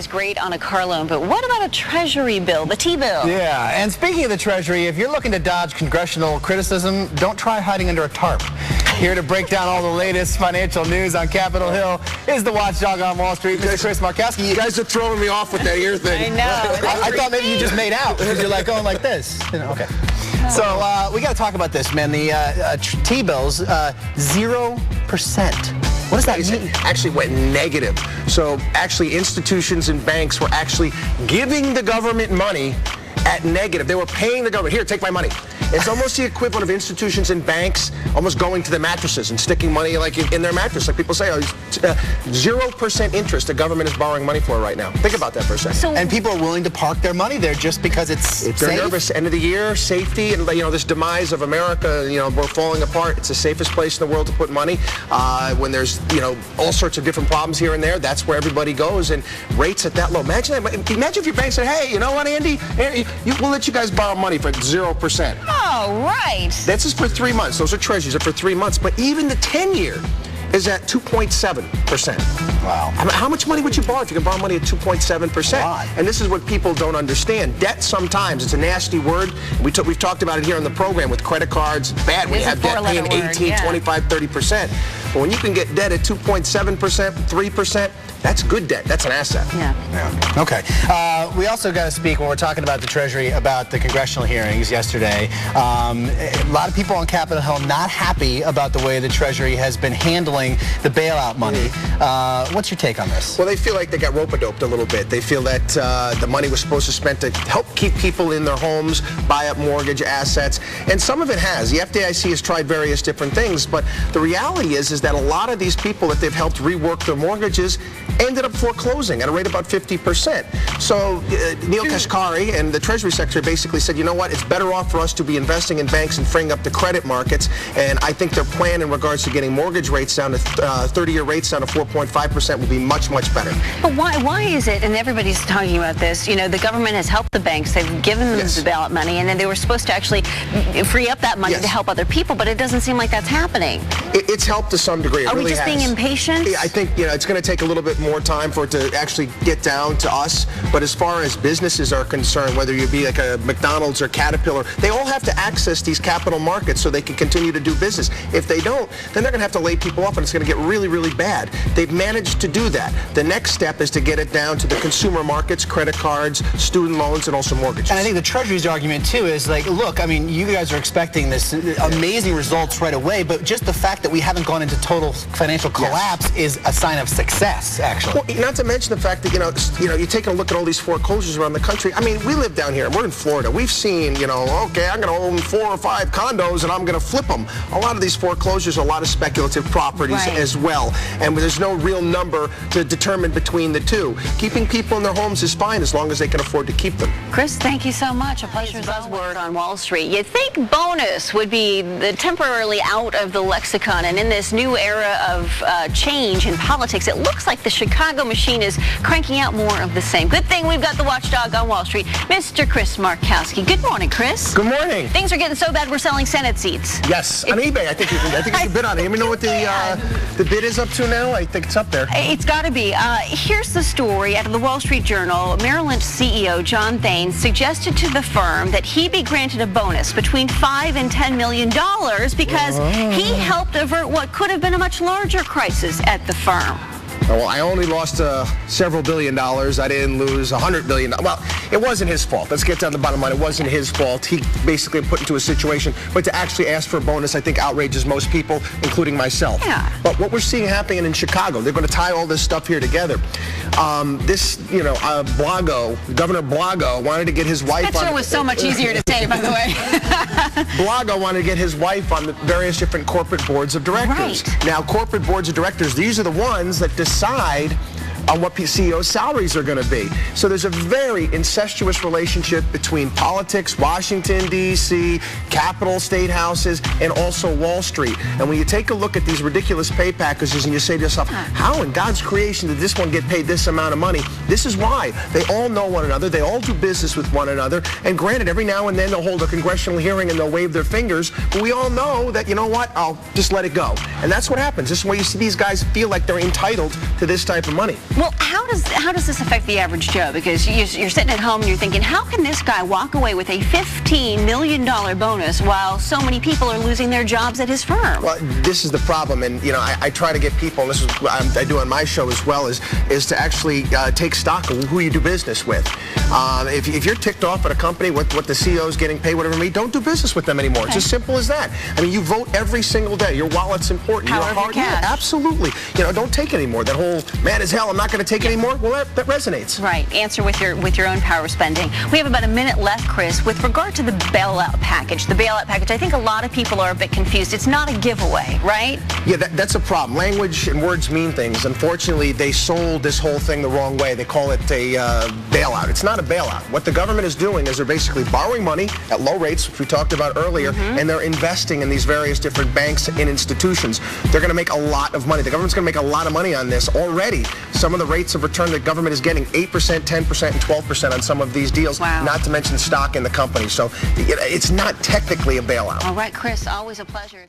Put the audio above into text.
is great on a car loan, but what about a Treasury bill, the T-bill? Yeah, and speaking of the Treasury, if you're looking to dodge congressional criticism, don't try hiding under a tarp. Here to break down all the latest financial news on Capitol Hill is the Watchdog on Wall Street, Mr. Chris Markowski. You guys are throwing me off with that ear thing. I know. I thought maybe you just made out because you're like going like this. Okay. So we got to talk about this, man. The T-bills, 0%. What does that mean? It actually went negative. So actually institutions and banks were actually giving the government money at negative. They were paying the government, here, take my money. It's almost the equivalent of institutions and banks almost going to the mattresses and sticking money like in their mattress. Like people say, 0% interest the government is borrowing money for right now. Think about that for a second. And people are willing to park their money there just because it's safe? They're nervous. End of the year, safety, and this demise of America, we're falling apart. It's the safest place in the world to put money. When there's, all sorts of different problems here and there, that's where everybody goes. And rates at that low. Imagine that. Imagine if your bank said, hey, you know what, Andy? We'll let you guys borrow money for 0%. Oh, right. That's just for 3 months. Those are treasuries. They're for 3 months. But even the 10-year is at 2.7%. Wow. I mean, how much money would you borrow if you can borrow money at 2.7%? And this is what people don't understand. Debt sometimes, it's a nasty word. We've talked about it here on the program with credit cards. Bad when you have debt paying 18, 25, 30%. But when you can get debt at 2.7%, 3%, that's good debt. That's an asset. Yeah. Okay. We also got to speak, when we're talking about the Treasury, about the congressional hearings yesterday. A lot of people on Capitol Hill not happy about the way the Treasury has been handling the bailout money. What's your take on this? Well, they feel like they got rope-a-doped a little bit. They feel that the money was supposed to be spent to help keep people in their homes, buy up mortgage assets, and some of it has. The FDIC has tried various different things, but the reality is that a lot of these people that they've helped rework their mortgages ended up foreclosing at a rate about 50%. So Neil Kashkari and the Treasury Secretary basically said, you know what, it's better off for us to be investing in banks and freeing up the credit markets. And I think their plan in regards to getting mortgage rates down to 30-year rates down to 4.5% will be much, much better. But why is it, and everybody's talking about this, the government has helped the banks, they've given them the bailout money, and then they were supposed to actually free up that money to help other people, but it doesn't seem like that's happening. It's helped to some degree. Are we just being impatient? I think, it's going to take a little bit more time for it to actually get down to us. But as far as businesses are concerned, whether you be like a McDonald's or Caterpillar, they all have to access these capital markets so they can continue to do business. If they don't, then they're going to have to lay people off, and it's going to get really, really bad. They've managed to do that. The next step is to get it down to the consumer markets, credit cards, student loans, and also mortgages. And I think the Treasury's argument, too, is like, look, I mean, you guys are expecting this amazing results right away, but just the fact that we haven't gone into total financial collapse is a sign of success, actually. Well, not to mention the fact that, you're taking a look at all these foreclosures around the country. I mean, we live down here. We're in Florida. We've seen, okay, I'm going to own 4 or 5 condos and I'm going to flip them. A lot of these foreclosures are a lot of speculative properties as well. And there's no real number to determine between the two. Keeping people in their homes is fine as long as they can afford to keep them. Chris, thank you so much. A pleasure. Buzzword on Wall Street. You'd think bonus would be temporarily out of the lexicon, and in this new era of change in politics, it looks like the Chicago machine is cranking out more of the same. Good thing we've got the Watchdog on Wall Street, Mr. Chris Markowski. Good morning, Chris. Good morning. Things are getting so bad we're selling Senate seats. Yes, on eBay. I think you can bid on it. Let me know what the bid is up to now. I think it's up there. It's got to be. Here's the story out of the Wall Street Journal. Merrill Lynch CEO John Thain suggested to the firm that he be granted a bonus between $5 and $10 million because he helped avert what could have been a much larger crisis at the firm. Well, I only lost several $1 billion. I didn't lose $100 billion. Well, it wasn't his fault. Let's get down to the bottom line. It wasn't his fault. He basically put into a situation, but to actually ask for a bonus, I think outrages most people, including myself. Yeah. But what we're seeing happening in Chicago, they're going to tie all this stuff here together. Blago, Governor Blago wanted to get his wife Spitzer was so much easier to say, by the way. Blago wanted to get his wife on the various different corporate boards of directors. Right. Now, corporate boards of directors, these are the ones that decide on what CEOs' salaries are going to be. So there's a very incestuous relationship between politics, Washington, D.C., Capitol, state houses, and also Wall Street. And when you take a look at these ridiculous pay packages and you say to yourself, how in God's creation did this one get paid this amount of money? This is why. They all know one another. They all do business with one another. And granted, every now and then they'll hold a congressional hearing and they'll wave their fingers. But we all know that, you know what, I'll just let it go. And that's what happens. This is why you see these guys feel like they're entitled to this type of money. Well, how does this affect the average Joe? Because you're sitting at home and you're thinking, how can this guy walk away with a $15 million bonus while so many people are losing their jobs at his firm? Well, this is the problem, and I try to get people, and this is what I do on my show as well, is to actually take stock of who you do business with. If you're ticked off at a company, what the CEO is getting paid, whatever it may be, don't do business with them anymore. Okay. It's as simple as that. I mean, you vote every single day. Your wallet's important. Power of your cash. Yeah, absolutely. Don't take anymore. That whole mad as hell, I'm not going to take it anymore. Well, that resonates. Right. Answer with your own power spending. We have about a minute left, Chris. With regard to the bailout package, I think a lot of people are a bit confused. It's not a giveaway, right? Yeah, that's a problem. Language and words mean things. Unfortunately, they sold this whole thing the wrong way. They call it a bailout. It's not a bailout. What the government is doing is they're basically borrowing money at low rates, which we talked about earlier, and they're investing in these various different banks and institutions. They're going to make a lot of money. The government's going to make a lot of money on this already. Some of the rates of return the government is getting 8%, 10%, and 12% on some of these deals, not to mention stock in the company. So it's not technically a bailout. All right, Chris, always a pleasure.